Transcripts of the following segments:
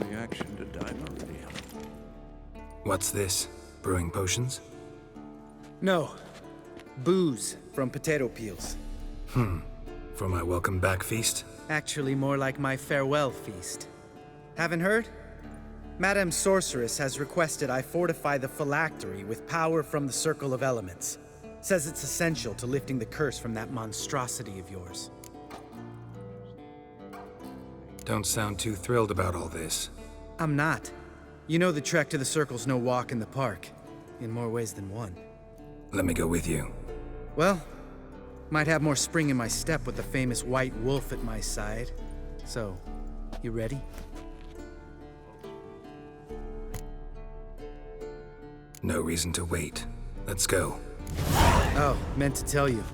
reaction to diamond. What's this? Brewing potions? No. Booze from potato peels. For my welcome back feast? Actually, more like my farewell feast. Haven't heard? Madame Sorceress has requested I fortify the phylactery with power from the Circle of Elements. Says it's essential to lifting the curse from that monstrosity of yours. Don't sound too thrilled about all this. I'm not. You know the trek to the Circle's no walk in the park. In more ways than one. Let me go with you. Well, might have more spring in my step with the famous white wolf at my side. So, you ready? No reason to wait. Let's go. Oh, meant to tell you.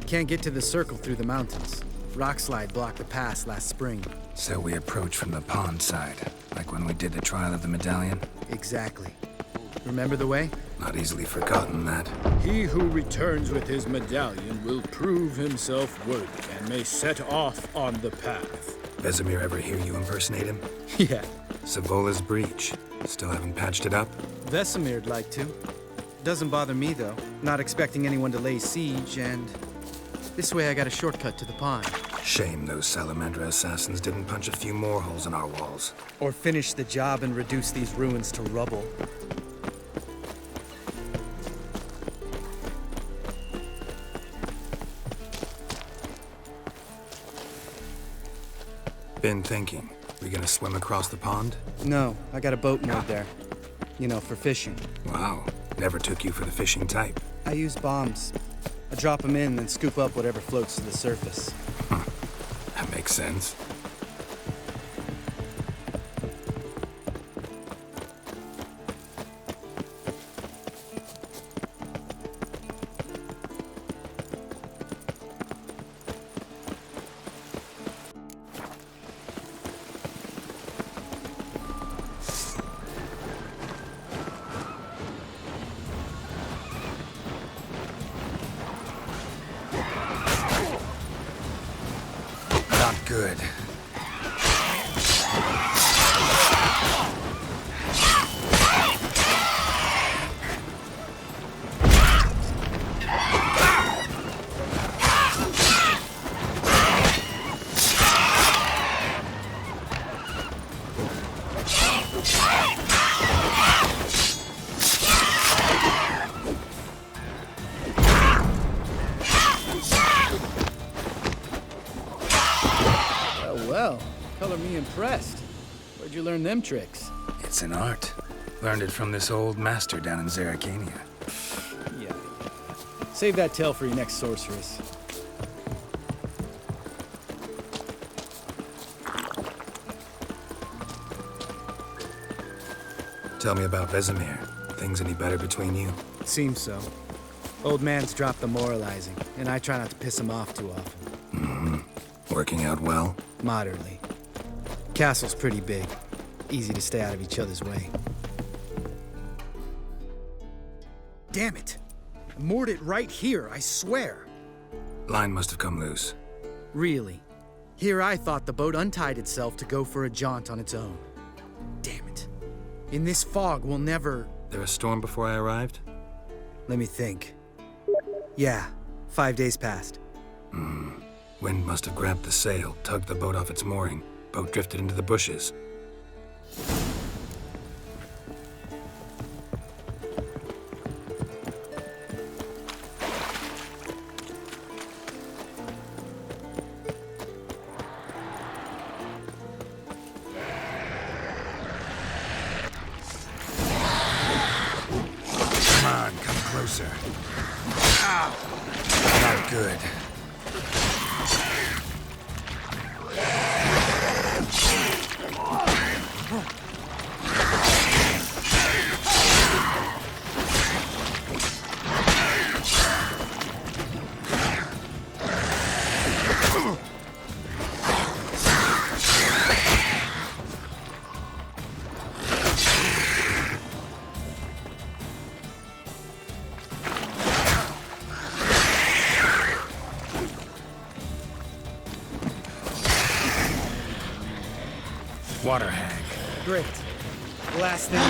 Can't get to the Circle through the mountains. Rockslide blocked the pass last spring. So we approach from the pond side, like when we did the trial of the medallion? Exactly. Remember the way? Not easily forgotten, that. He who returns with his medallion will prove himself worthy and may set off on the path. Vesemir ever hear you impersonate him? Yeah. Savola's breach. Still haven't patched it up? Vesemir'd like to. Doesn't bother me, though. Not expecting anyone to lay siege, and this way I got a shortcut to the pond. Shame those Salamandra assassins didn't punch a few more holes in our walls. Or finish the job and reduce these ruins to rubble. Been thinking. We gonna swim across the pond? No, I got a boat moored there. You know, for fishing. Wow. Never took you for the fishing type. I use bombs. I drop them in, then scoop up whatever floats to the surface. That makes sense. Not good. Well, color me impressed. Where'd you learn them tricks? It's an art. Learned it from this old master down in Zerrikania. Yeah. Save that tale for your next sorceress. Tell me about Vesemir. Things any better between you? Seems so. Old man's dropped the moralizing, and I try not to piss him off too often. Working out well? Moderately. Castle's pretty big. Easy to stay out of each other's way. Damn it! I moored it right here, I swear. Line must have come loose. Really. Here I thought the boat untied itself to go for a jaunt on its own. Damn it. In this fog, we'll never... There a storm before I arrived? Let me think. Yeah, 5 days passed. Wind must have grabbed the sail, tugged the boat off its mooring. Boat drifted into the bushes. Come on, come closer. Not good. Water hag. Great. Last thing.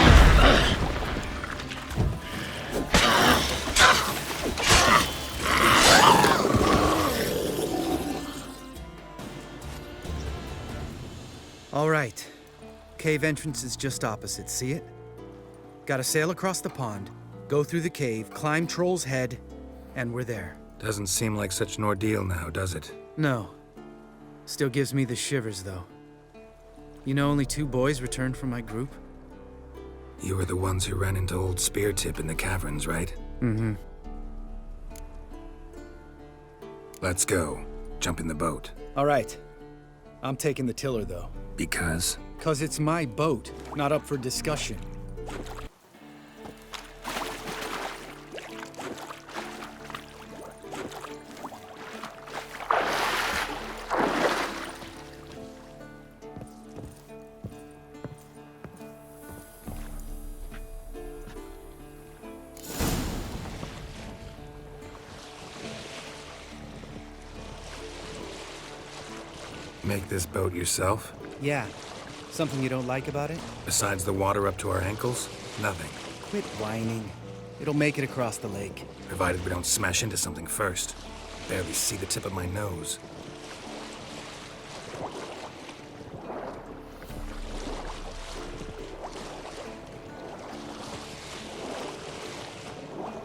All right. Cave entrance is just opposite, see it? Gotta sail across the pond, go through the cave, climb Troll's Head, and we're there. Doesn't seem like such an ordeal now, does it? No. Still gives me the shivers, though. You know only 2 boys returned from my group? You were the ones who ran into old Speartip in the caverns, right? Mm-hmm. Let's go. Jump in the boat. All right. I'm taking the tiller, though. Because? 'Cause it's my boat, not up for discussion. Make this boat yourself? Yeah. Something you don't like about it? Besides the water up to our ankles? Nothing. Quit whining. It'll make it across the lake. Provided we don't smash into something first. Barely see the tip of my nose.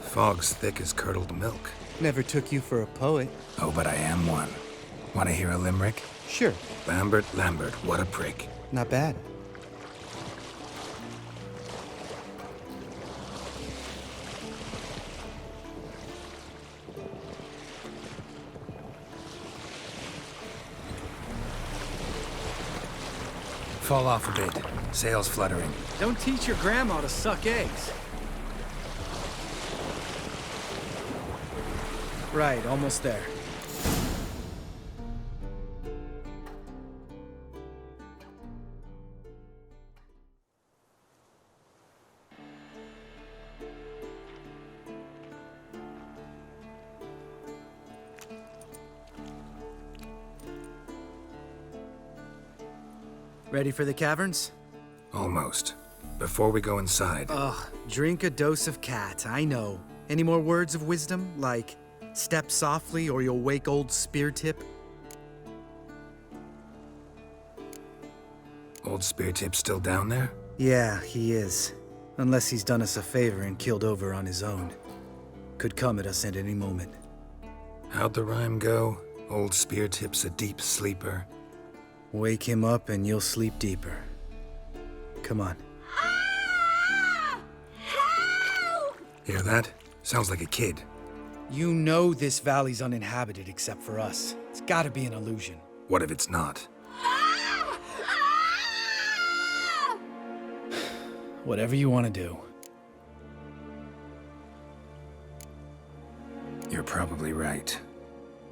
Fog's thick as curdled milk. Never took you for a poet. Oh, but I am one. Want to hear a limerick? Sure. Lambert, what a prick. Not bad. Fall off a bit. Sails fluttering. Don't teach your grandma to suck eggs. Right, almost there. Ready for the caverns? Almost. Before we go inside, Ugh, drink a dose of cat, I know. Any more words of wisdom, like step softly or you'll wake old Speartip? old Speartip's still down there? Yeah, he is. Unless he's done us a favor and killed over on his own. Could come at us at any moment. How'd the rhyme go? Old Speartip's a deep sleeper. Wake him up and you'll sleep deeper. Come on. Hear that? Sounds like a kid. You know this valley's uninhabited except for us. It's gotta be an illusion. What if it's not? Whatever you want to do. You're probably right.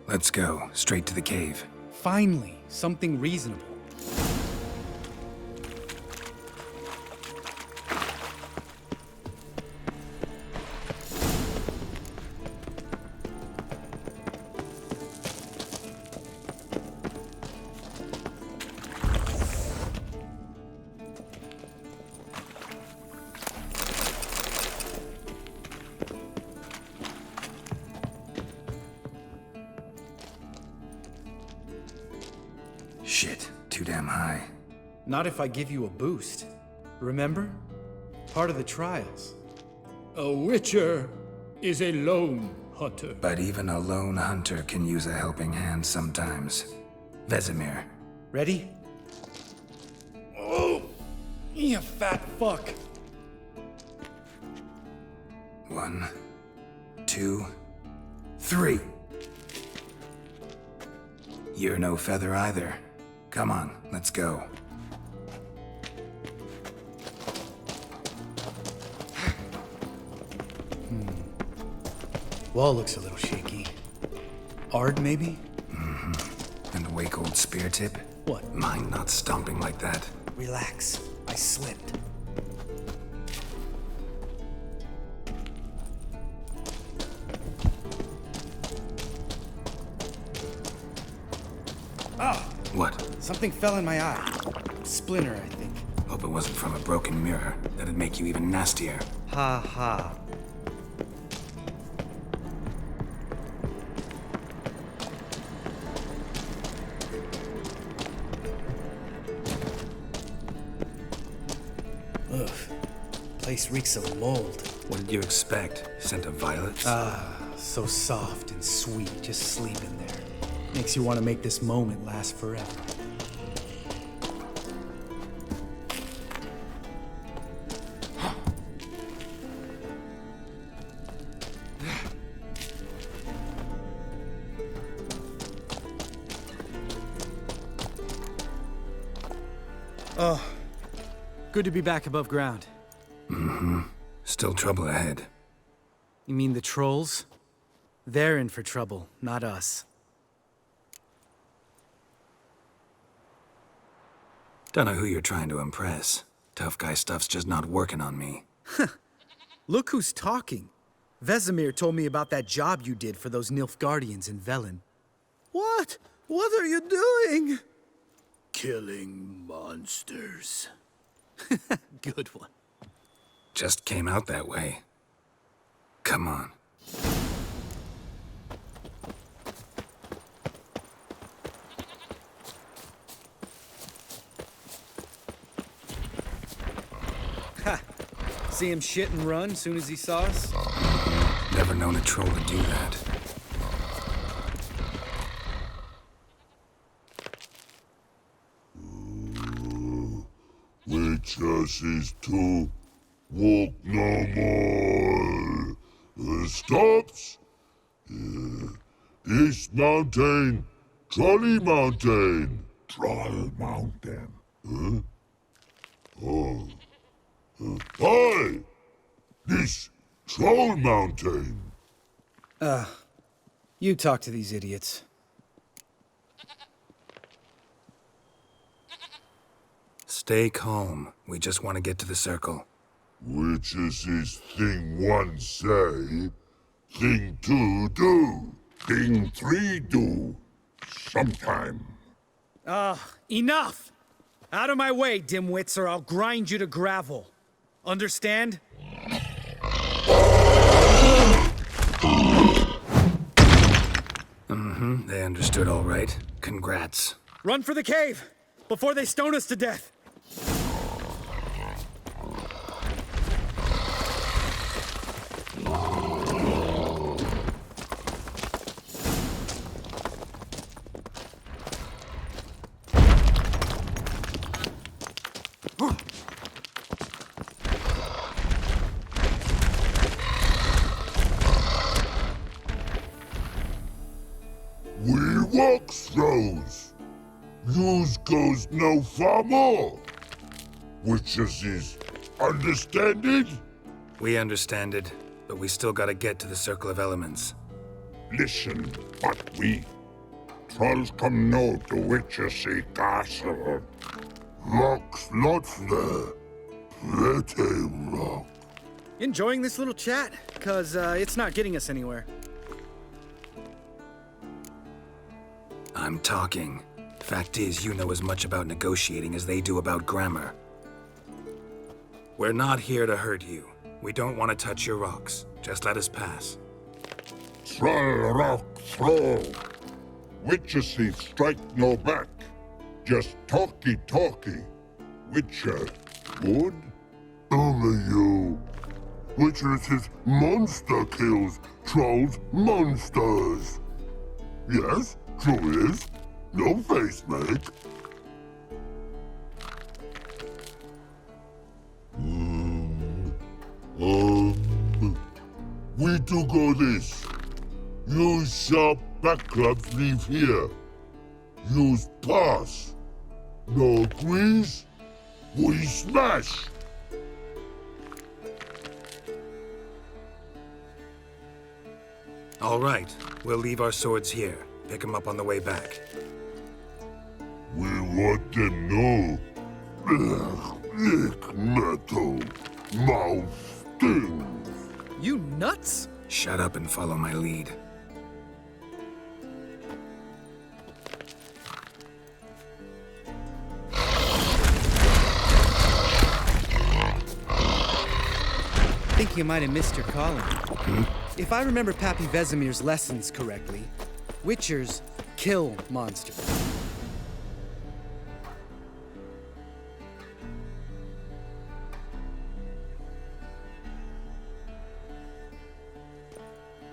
Let's go, straight to the cave. Finally, something reasonable. Shit, too damn high. Not if I give you a boost. Remember? Part of the trials. A witcher is a lone hunter. But even a lone hunter can use a helping hand sometimes. Vesemir. Ready? Oh! You fat fuck! 1, 2, 3. You're no feather either. Come on, let's go. Wall looks a little shaky. Ard, maybe? And wake old Speartip? What? Mind not stomping like that. Relax. I slipped. Ah! What? Something fell in my eye. Splinter, I think. Hope it wasn't from a broken mirror. That'd make you even nastier. Ha ha. Ugh. Place reeks of mold. What did you expect? Scent of violets? So soft and sweet, just sleeping there. Makes you want to make this moment last forever. Oh, good to be back above ground. Still trouble ahead. You mean the trolls? They're in for trouble, not us. Don't know who you're trying to impress. Tough guy stuff's just not working on me. Look who's talking. Vesemir told me about that job you did for those Nilfgaardians in Velen. What? What are you doing? Killing monsters. Good one. Just came out that way. Come on. Ha! See him shit and run soon as he saw us? Never known a troll to do that. Witches is to walk no more. Stops. This mountain, Trolley Mountain. Troll Mountain. Huh? Oh. Hi! This Troll Mountain. You talk to these idiots. Stay calm. We just want to get to the circle. Witches is thing one say, thing two do, thing three do. Sometime. Enough! Out of my way, dimwits, or I'll grind you to gravel. Understand? They understood all right. Congrats. Run for the cave! Before they stone us to death! We walk throws. Yous goes no far more. Witches is understand it? We understand it, but we still gotta get to the Circle of Elements. Listen, but we trolls come no to Witchessy Castle. Rocks lots there. Pretty rock. Enjoying this little chat? Cause, it's not getting us anywhere. I'm talking. Fact is, you know as much about negotiating as they do about grammar. We're not here to hurt you. We don't want to touch your rocks. Just let us pass. Troll rock throw. Witchessy strike no back. Just talky. Witcher, good? Only you. Witchess's monster kills trolls monsters. Yes, true is. No face make. We do go this. Use sharp back clubs leave here. Use pass. No agrees? We smash. All right, we'll leave our swords here. Pick them up on the way back. We want them know. Lick metal. Mouth stings. You nuts? Shut up and follow my lead. think you might have missed your calling. If I remember Pappy Vesemir's lessons correctly, Witchers kill monsters.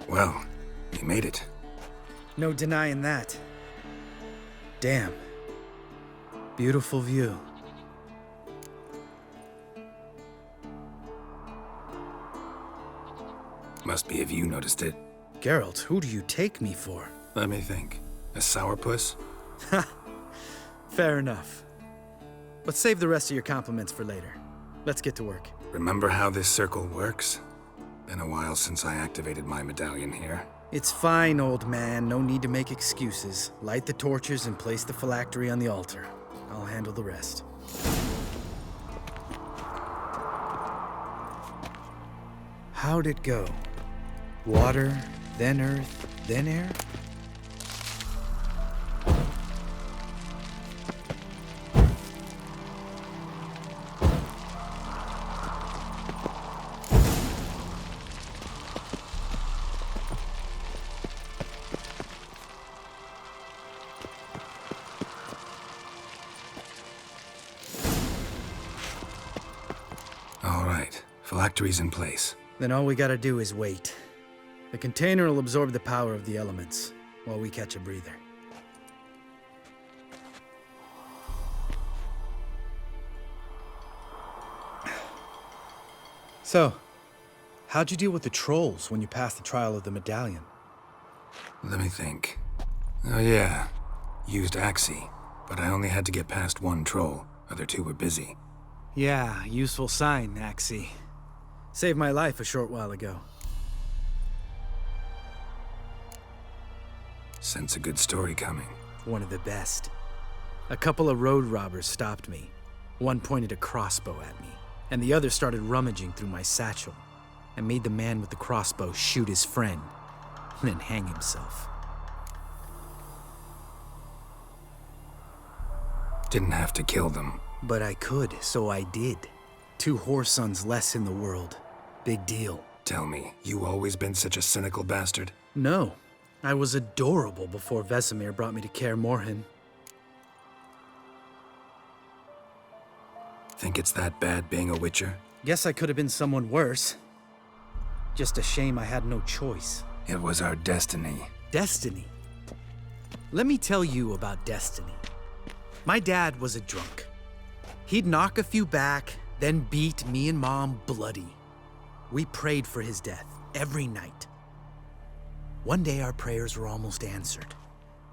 Well, you made it. No denying that. Damn. Beautiful view. Must be if you noticed it. Geralt, who do you take me for? Let me think. A sourpuss? Fair enough. But save the rest of your compliments for later. Let's get to work. Remember how this circle works? Been a while since I activated my medallion here. It's fine, old man. No need to make excuses. Light the torches and place the phylactery on the altar. I'll handle the rest. How'd it go? Water, then earth, then air? All right, phylactery's in place. Then all we gotta do is wait. The container will absorb the power of the elements, while we catch a breather. So, how'd you deal with the trolls when you passed the trial of the medallion? Let me think. Oh yeah, used Axie, but I only had to get past one troll. Other two were busy. Yeah, useful sign, Axie. Saved my life a short while ago. Sense a good story coming. One of the best. A couple of road robbers stopped me. One pointed a crossbow at me, and the other started rummaging through my satchel, and made the man with the crossbow shoot his friend, and then hang himself. Didn't have to kill them. But I could, so I did. 2 whoresons less in the world. Big deal. Tell me, you always been such a cynical bastard? No. I was adorable before Vesemir brought me to Kaer Morhen. Think it's that bad being a witcher? Guess I could have been someone worse. Just a shame I had no choice. It was our destiny. Destiny? Let me tell you about destiny. My dad was a drunk. He'd knock a few back, then beat me and Mom bloody. We prayed for his death every night. One day our prayers were almost answered.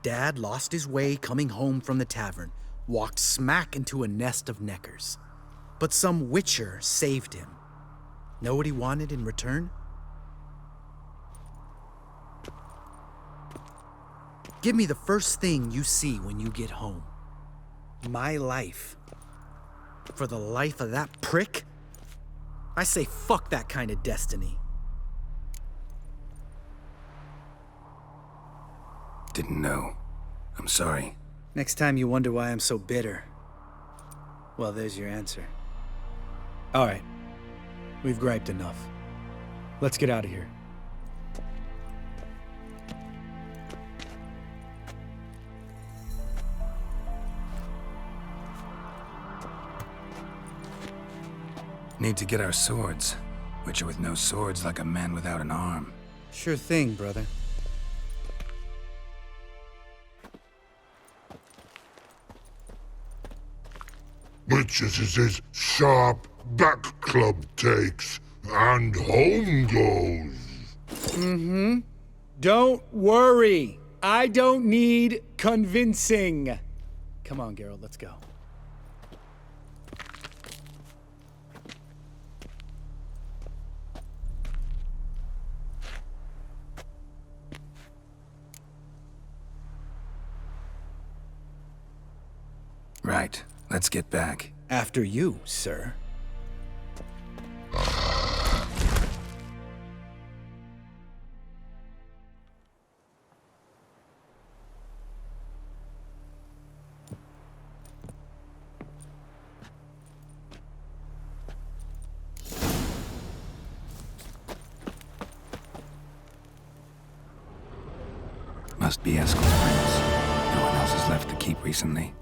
Dad lost his way coming home from the tavern, walked smack into a nest of neckers. But some witcher saved him. Know what he wanted in return? Give me the first thing you see when you get home. My life. For the life of that prick? I say fuck that kind of destiny. Didn't know. I'm sorry. Next time you wonder why I'm so bitter, well, there's your answer. All right. We've griped enough. Let's get out of here. Need to get our swords. Witcher with no swords like a man without an arm. Sure thing, brother. Witches is his sharp back club takes, and home goes. Don't worry. I don't need convincing. Come on, Geralt, let's go. Right. Let's get back. After you, sir. Must be Eskel's prince. No one else has left the keep recently.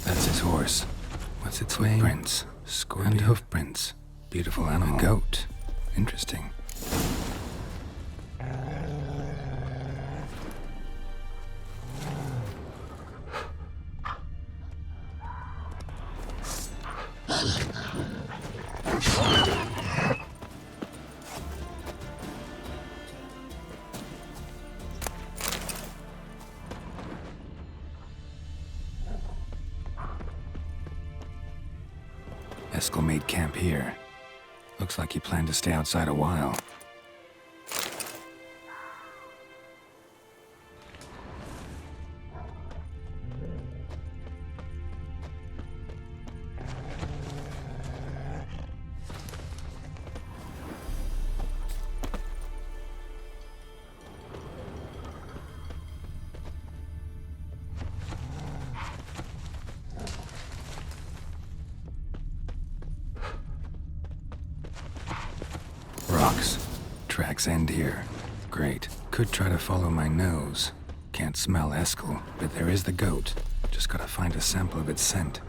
That's his horse. What's its name? Prince. And hoof prints. Beautiful animal. A goat. Interesting. Eskel made camp here. Looks like he planned to stay outside a while. Rocks. Tracks end here. Great. Could try to follow my nose. Can't smell Eskel, but there is the goat. Just gotta find a sample of its scent.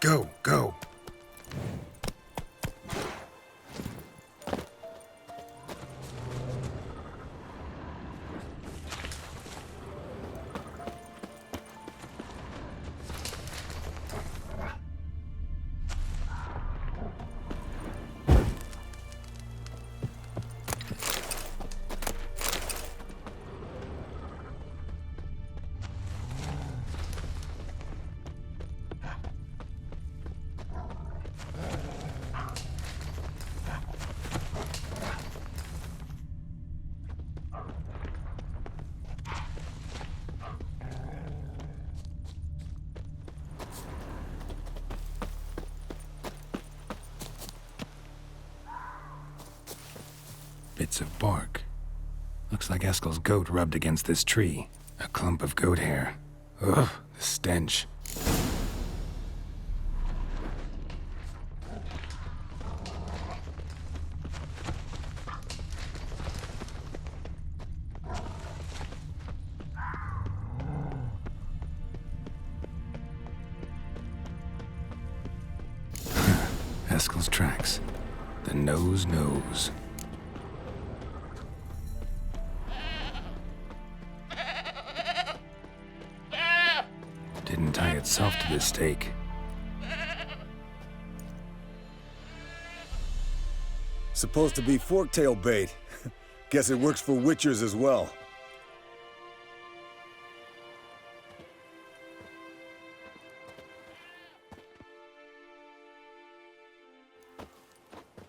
Go, go. Bits of bark. Looks like Eskel's goat rubbed against this tree. A clump of goat hair. Ugh, the stench. Eskel's tracks. The nose knows. Didn't tie itself to this stake. Supposed to be forktail bait. Guess it works for witchers as well.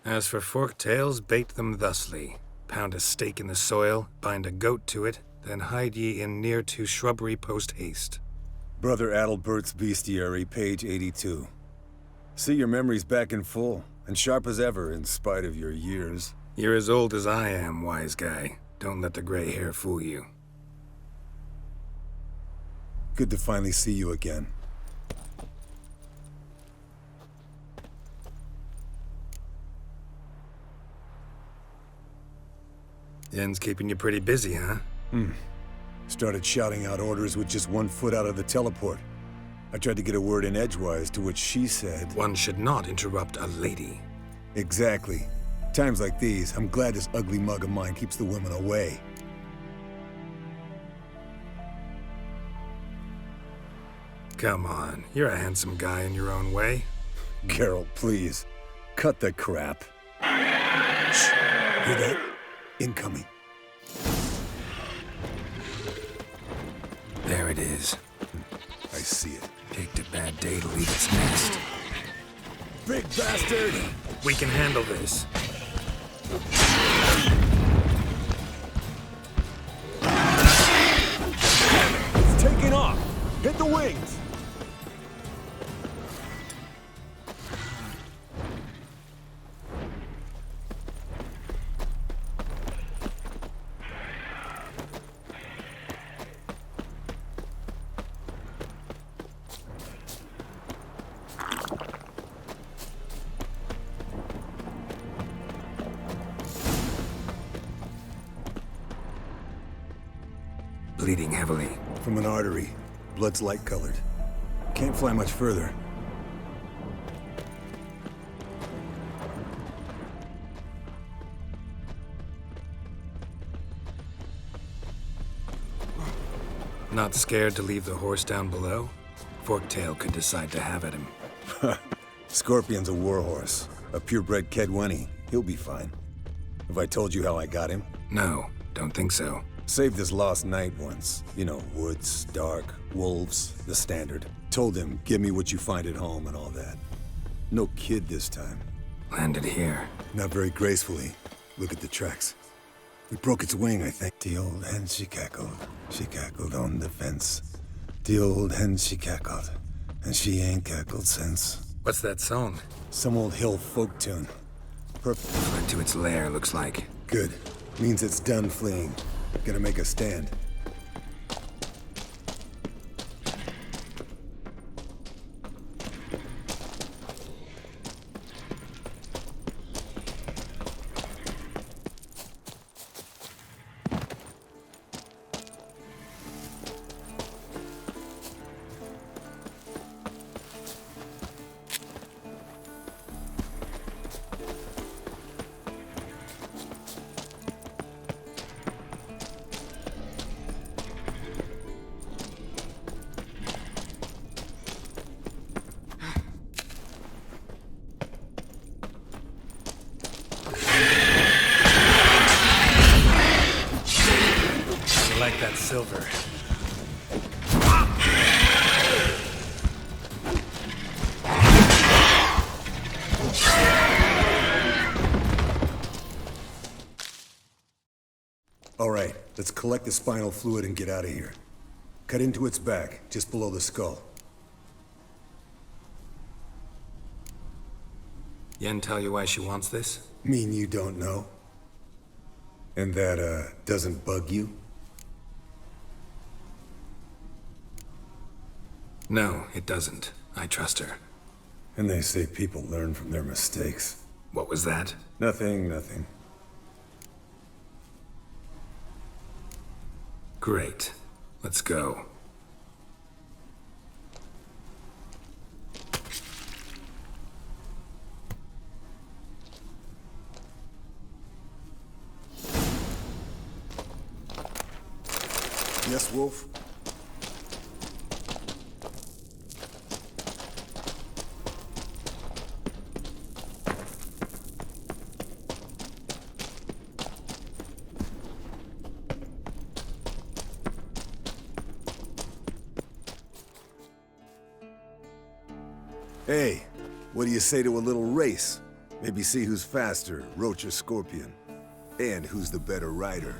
As for forktails, bait them thusly. Pound a stake in the soil, bind a goat to it, then hide ye in near to shrubbery post haste. Brother Adalbert's Bestiary, page 82. See, your memory's back in full, and sharp as ever, in spite of your years. You're as old as I am, wise guy. Don't let the gray hair fool you. Good to finally see you again. Yen's keeping you pretty busy, huh? Started shouting out orders with just 1 foot out of the teleport. I tried to get a word in edgewise, to which she said... One should not interrupt a lady. Exactly. Times like these, I'm glad this ugly mug of mine keeps the women away. Come on, you're a handsome guy in your own way. Geralt, please. Cut the crap. Shh. Hear that? Incoming. There it is. I see it. Picked a bad day to leave its nest. Big bastard! We can handle this. It's taking off! Hit the wings! Bleeding heavily. From an artery. Blood's light-colored. Can't fly much further. Not scared to leave the horse down below? Forktail could decide to have at him. Scorpion's a warhorse. A purebred Kedwenny. He'll be fine. Have I told you how I got him? No, don't think so. Saved his lost knight once. You know, woods, dark, wolves, the standard. Told him, give me what you find at home and all that. No kid this time. Landed here. Not very gracefully. Look at the tracks. We broke its wing, I think. The old hen, she cackled on the fence. The old hen, she cackled, and she ain't cackled since. What's that song? Some old hill folk tune. Fled to its lair, looks like. Good. Means it's done fleeing. Gonna make a stand. Like that silver. All right, let's collect the spinal fluid and get out of here. Cut into its back, just below the skull. Yen tell you why she wants this? Mean you don't know? And that, doesn't bug you? No, it doesn't. I trust her. And they say people learn from their mistakes. What was that? Nothing. Great. Let's go. Yes, Wolf? Hey, what do you say to a little race? Maybe see who's faster, Roach or Scorpion. And who's the better rider.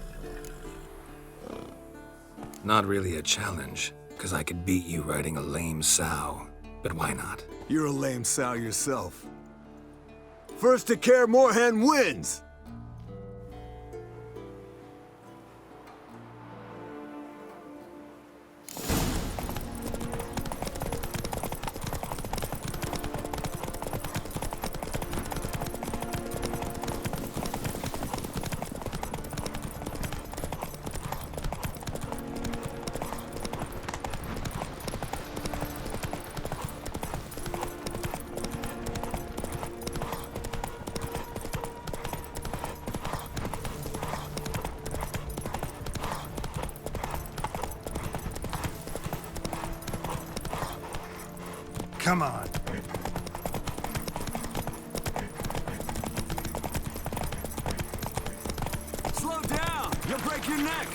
Not really a challenge. 'cause I could beat you riding a lame sow. But why not? You're a lame sow yourself. First to Kaer, Morhen wins! Come on. Slow down! You'll break your neck!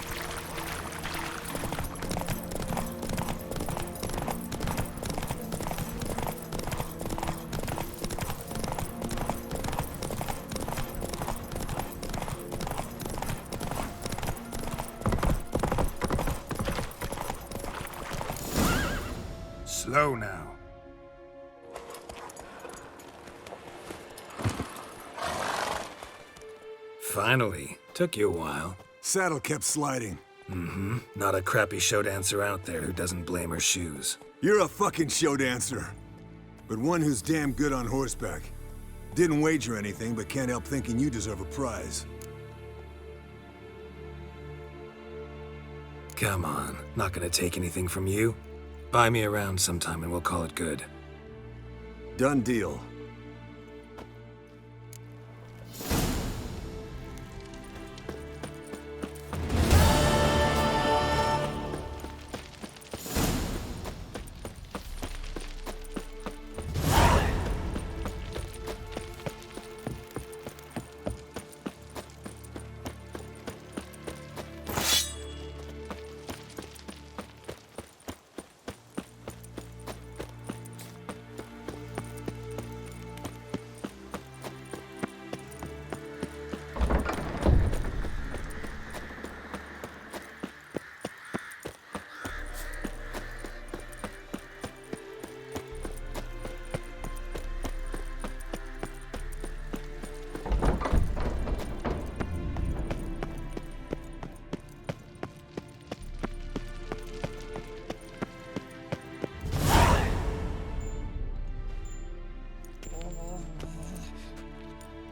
Slow now. Finally. Took you a while. Saddle kept sliding. Mm-hmm. Not a crappy show dancer out there who doesn't blame her shoes. You're a fucking show dancer. But one who's damn good on horseback. Didn't wager anything, but can't help thinking you deserve a prize. Come on. Not gonna take anything from you. Buy me around sometime and we'll call it good. Done deal.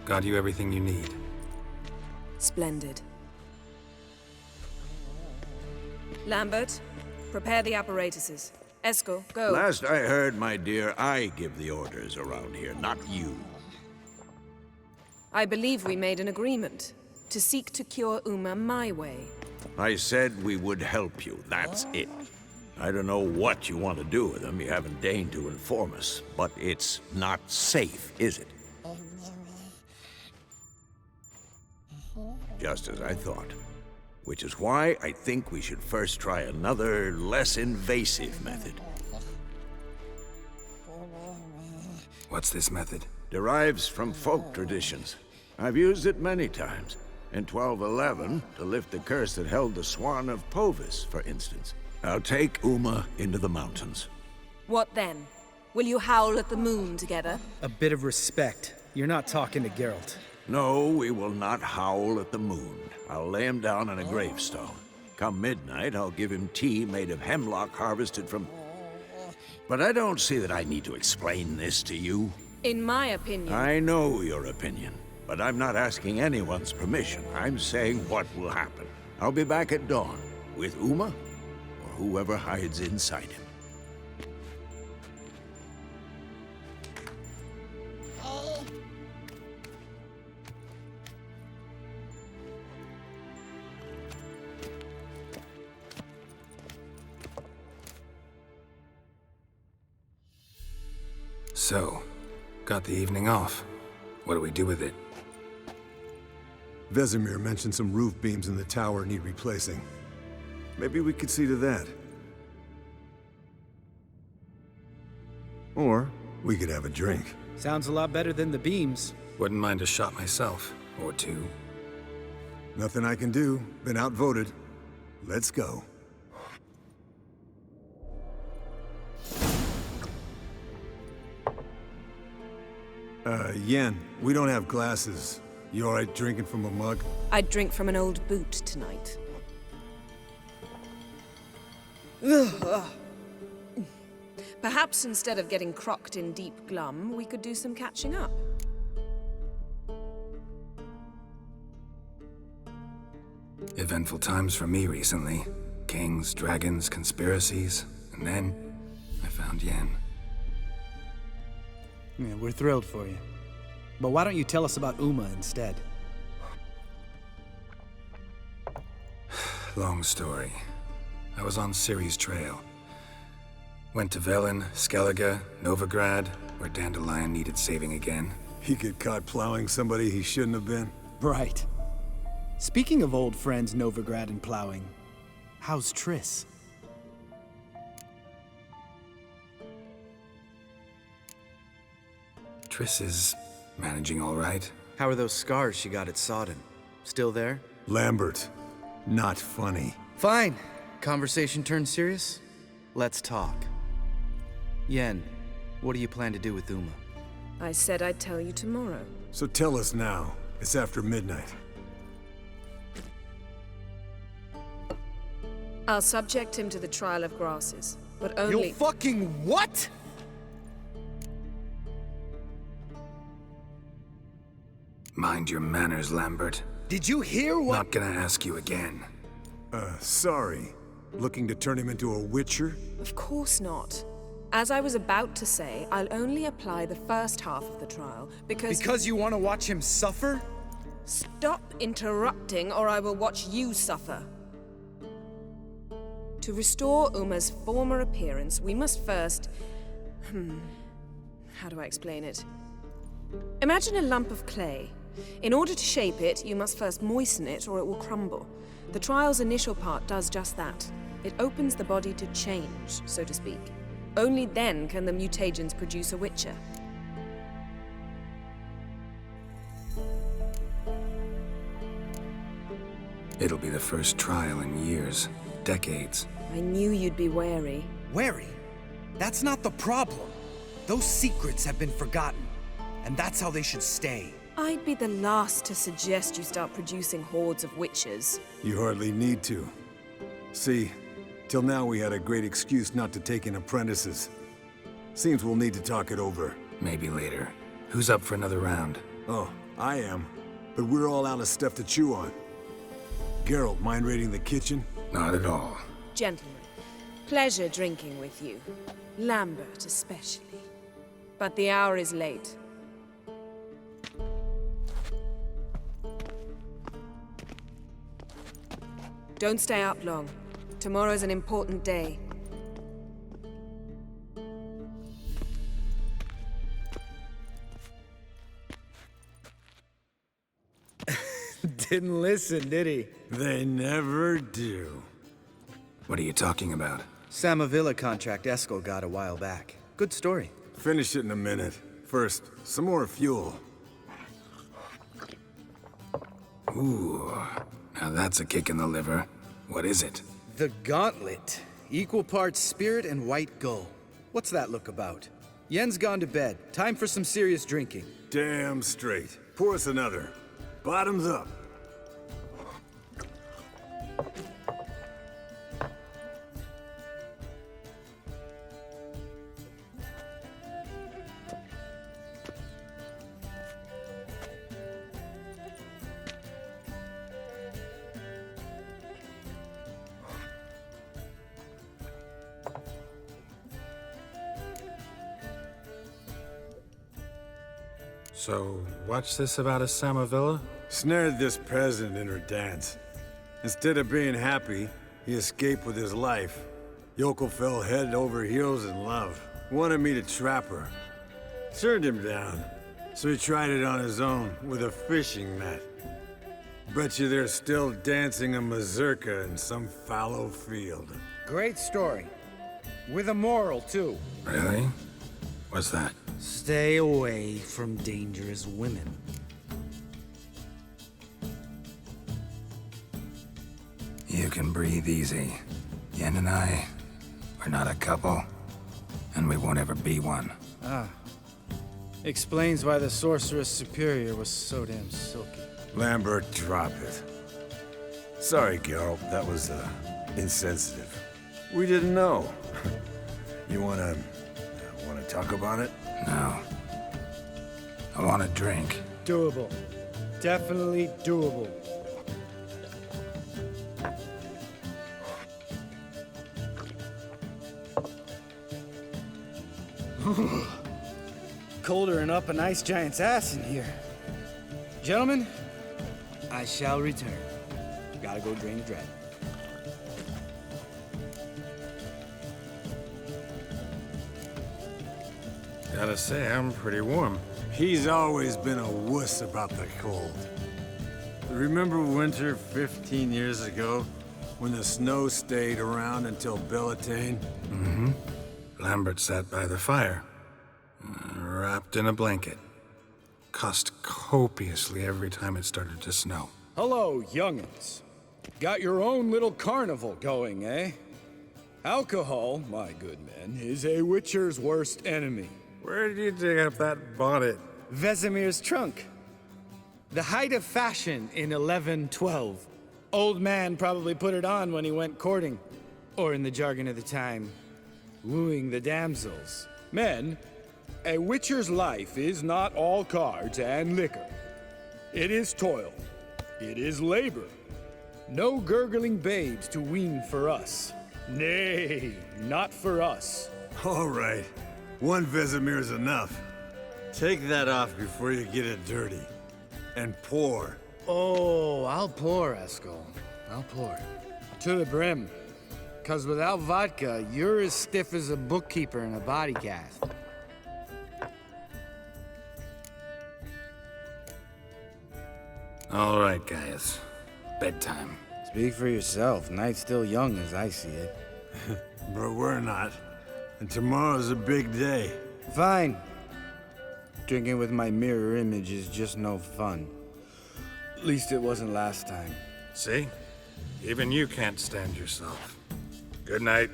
Got you everything you need. Splendid. Lambert, prepare the apparatuses. Esco, go. Last I heard, my dear, I give the orders around here, not you. I believe we made an agreement to seek to cure Uma my way. I said we would help you, that's it. I don't know what you want to do with them, you haven't deigned to inform us, but it's not safe, is it? Just as I thought. Which is why I think we should first try another, less invasive method. What's this method? Derives from folk traditions. I've used it many times. In 1211, to lift the curse that held the Swan of Povis, for instance. I'll take Uma into the mountains. What then? Will you howl at the moon together? A bit of respect. You're not talking to Geralt. No, we will not howl at the moon. I'll lay him down on a gravestone. Come midnight, I'll give him tea made of hemlock harvested from... But I don't see that I need to explain this to you. In my opinion... I know your opinion, but I'm not asking anyone's permission. I'm saying what will happen. I'll be back at dawn, with Uma, or whoever hides inside him. So, got the evening off. What do we do with it? Vesemir mentioned some roof beams in the tower need replacing. Maybe we could see to that. Or we could have a drink. Sounds a lot better than the beams. Wouldn't mind a shot myself, or two. Nothing I can do. Been outvoted. Let's go. Yen, we don't have glasses. You alright drinking from a mug? I'd drink from an old boot tonight. Perhaps instead of getting crocked in deep glum, we could do some catching up. Eventful times for me recently. Kings, dragons, conspiracies, and then I found Yen. Yeah, we're thrilled for you. But why don't you tell us about Uma instead? Long story. I was on Ciri's trail. Went to Velen, Skellige, Novigrad, where Dandelion needed saving again. He get caught plowing somebody he shouldn't have been? Right. Speaking of old friends Novigrad and plowing, how's Triss? Triss is managing all right. How are those scars she got at Sodden? Still there? Lambert. Not funny. Fine. Conversation turned serious? Let's talk. Yen, what do you plan to do with Uma? I said I'd tell you tomorrow. So tell us now. It's after midnight. I'll subject him to the trial of grasses, but only— You fucking what?! Mind your manners, Lambert. Did you hear what— Not gonna ask you again. Sorry. Looking to turn him into a witcher? Of course not. As I was about to say, I'll only apply the first half of the trial, because— Because you want to watch him suffer? Stop interrupting, or I will watch you suffer. To restore Uma's former appearance, we must first— how do I explain it? Imagine a lump of clay. In order to shape it, you must first moisten it, or it will crumble. The trial's initial part does just that. It opens the body to change, so to speak. Only then can the mutagens produce a witcher. It'll be the first trial in years, decades. I knew you'd be wary. Wary? That's not the problem. Those secrets have been forgotten, and that's how they should stay. I'd be the last to suggest you start producing hordes of witches. You hardly need to. See, till now we had a great excuse not to take in apprentices. Seems we'll need to talk it over. Maybe later. Who's up for another round? Oh, I am. But we're all out of stuff to chew on. Geralt, mind raiding the kitchen? Not at all. Gentlemen, pleasure drinking with you. Lambert especially. But the hour is late. Don't stay up long. Tomorrow's an important day. Didn't listen, did he? They never do. What are you talking about? Samavilla contract Eskel got a while back. Good story. Finish it in a minute. First, some more fuel. Ooh, now that's a kick in the liver. What is it? The Gauntlet. Equal parts spirit and white gull. What's that look about? Yen's gone to bed. Time for some serious drinking. Damn straight. Pour us another. Bottoms up. So, what's this about a Samavilla? Snared this peasant in her dance. Instead of being happy, he escaped with his life. Yokel fell head over heels in love. Wanted me to trap her. Turned him down. So he tried it on his own, with a fishing net. Bet you they're still dancing a mazurka in some fallow field. Great story. With a moral, too. Really? What's that? Stay away from dangerous women. You can breathe easy. Yen and I, we're not a couple, and we won't ever be one. Ah. Explains why the Sorceress Superior was so damn silky. Lambert, drop it. Sorry, Geralt, that was, insensitive. We didn't know. You wanna talk about it? No. I want a drink. Doable. Definitely doable. Colder and up an ice giant's ass in here. Gentlemen, I shall return. Gotta go drain the dragon. Gotta say, I'm pretty warm. He's always been a wuss about the cold. Remember winter 15 years ago, when the snow stayed around until Bellatane? Mm-hmm. Lambert sat by the fire, wrapped in a blanket. Cussed copiously every time it started to snow. Hello, young'uns. Got your own little carnival going, eh? Alcohol, my good men, is a witcher's worst enemy. Where did you dig up that bonnet? Vesemir's trunk. The height of fashion in 1112. Old man probably put it on when he went courting. Or in the jargon of the time, wooing the damsels. Men, a witcher's life is not all cards and liquor. It is toil. It is labor. No gurgling babes to wean for us. Nay, not for us. All right. One Vesemir's enough. Take that off before you get it dirty. And pour. Oh, I'll pour, Eskel. I'll pour. To the brim. 'Cause without vodka, you're as stiff as a bookkeeper in a body cast. All right, guys. Bedtime. Speak for yourself. Night's still young as I see it. But we're not. And tomorrow's a big day. Fine. Drinking with my mirror image is just no fun. At least it wasn't last time. See? Even you can't stand yourself. Good night.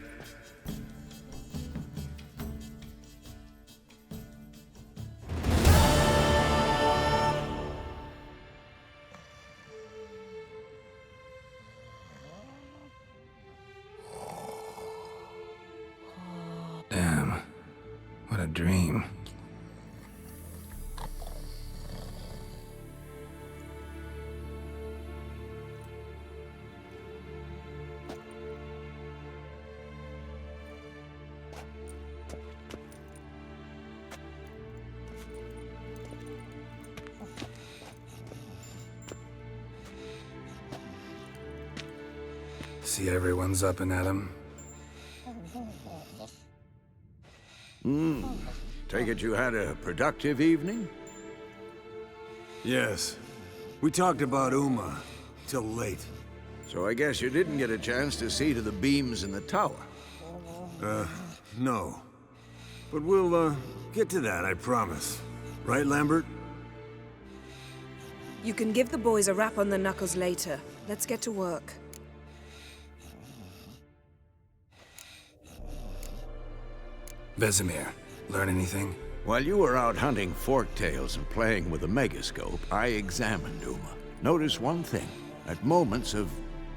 Damn. What a dream. See everyone's up and at 'em. Take it you had a productive evening? Yes. We talked about Uma till late. So I guess you didn't get a chance to see to the beams in the tower. No. But we'll, get to that, I promise. Right, Lambert? You can give the boys a rap on the knuckles later. Let's get to work. Vesemir, learn anything? While you were out hunting forktails and playing with a megascope, I examined Uma. Notice one thing. At moments of,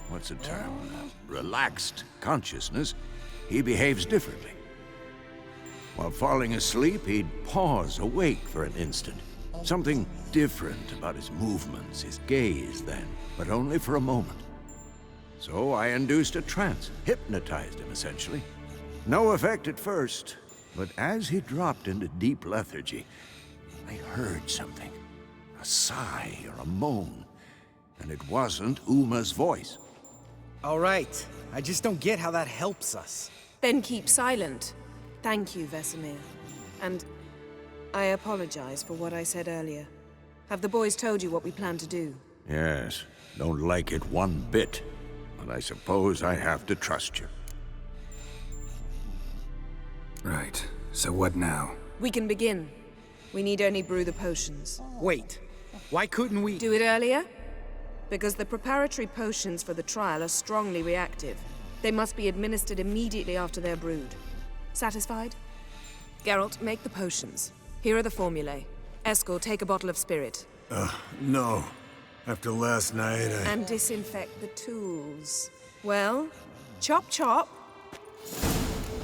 what's the term, relaxed consciousness, he behaves differently. While falling asleep, he'd pause awake for an instant. Something different about his movements, his gaze then, but only for a moment. So I induced a trance, hypnotized him essentially. No effect at first, but as he dropped into deep lethargy, I heard something. A sigh or a moan, and it wasn't Uma's voice. All right. I just don't get how that helps us. Then keep silent. Thank you, Vesemir. And I apologize for what I said earlier. Have the boys told you what we plan to do? Yes, don't like it one bit, but I suppose I have to trust you. Right. So what now? We can begin. We need only brew the potions. Wait. Why couldn't we... Do it earlier? Because the preparatory potions for the trial are strongly reactive. They must be administered immediately after they're brewed. Satisfied? Geralt, make the potions. Here are the formulae. Eskel, take a bottle of spirit. No. After last night, And disinfect the tools. Well, chop chop.